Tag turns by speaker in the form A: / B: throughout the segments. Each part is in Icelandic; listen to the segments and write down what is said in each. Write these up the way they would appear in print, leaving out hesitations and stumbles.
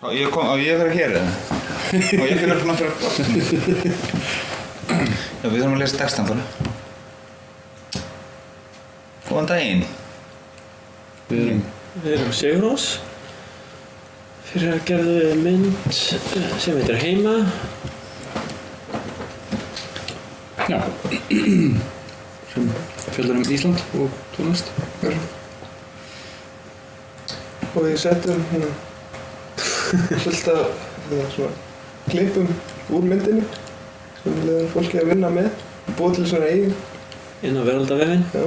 A: Ég verið hér eða? Og ég fyrir svona fyrir bótt. Já, við þurfum að lesa textan bara. Góðan daginn.
B: Við erum Sigurós. Fyrir að gerðu mynd sem heitir Heima.
C: Já. Sem fjallar Ísland og tónlist.
D: Og ég settum hérna fullt af svona klippum úr myndinni sem við leiðum fólki að vinna með og búið til svona eigin.
B: Inn á veraldavefinn.
D: Já.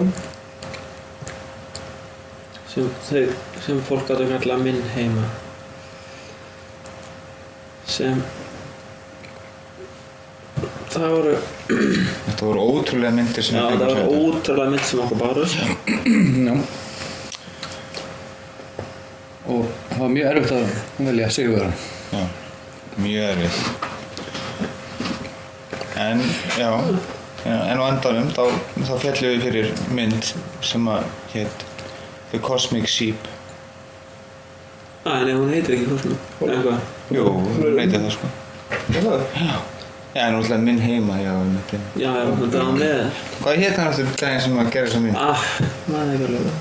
B: Sem fólk gátu kalla Minn heima. Það voru...
A: Þetta voru ótrúlega myndir sem
B: Já, það voru ótrúlega myndir sem okkur bárust.
C: Já. Og það var mjög erfitt að velja sigurvegarann.
A: Já, mjög erfitt. En á endanum þá féllum við fyrir mynd sem að hét The Cosmic Sheep.
B: Nei, hún heitir ekki Cosmic. Eða hvað?
A: Jú, hún heitir það sko.
D: Já.
A: Já, en náttúrulega Minn heima, já, myndin.
B: Já, þetta var með þér.
A: Hvað hét hann eftir gæðin sem að gera þessa mynd?
B: Maður ekki alveg.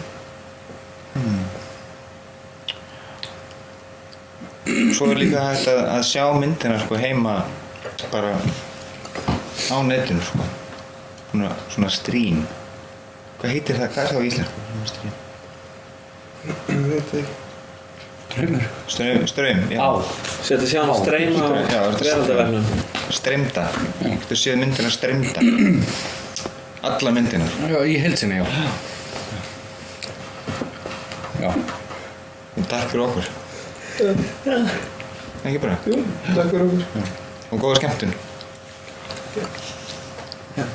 A: Svo líka hægt að sjá myndina sko heima bara á netinu sko. Svona stream. Hvað heitir það? Hvað er það á íslensku?
D: Ég veit ekki.
A: Straum, já.
B: Settu sjá hann streyma á veraldavefnum.
A: Streymda. Þú séð myndina streymda. Alla myndina.
C: Já, í heild sinni, já. Já.
A: Takk fyrir okkur. Ekki bara?
D: Jú, takk fyrir okkur.
A: Og góða skemmtun.
C: Já.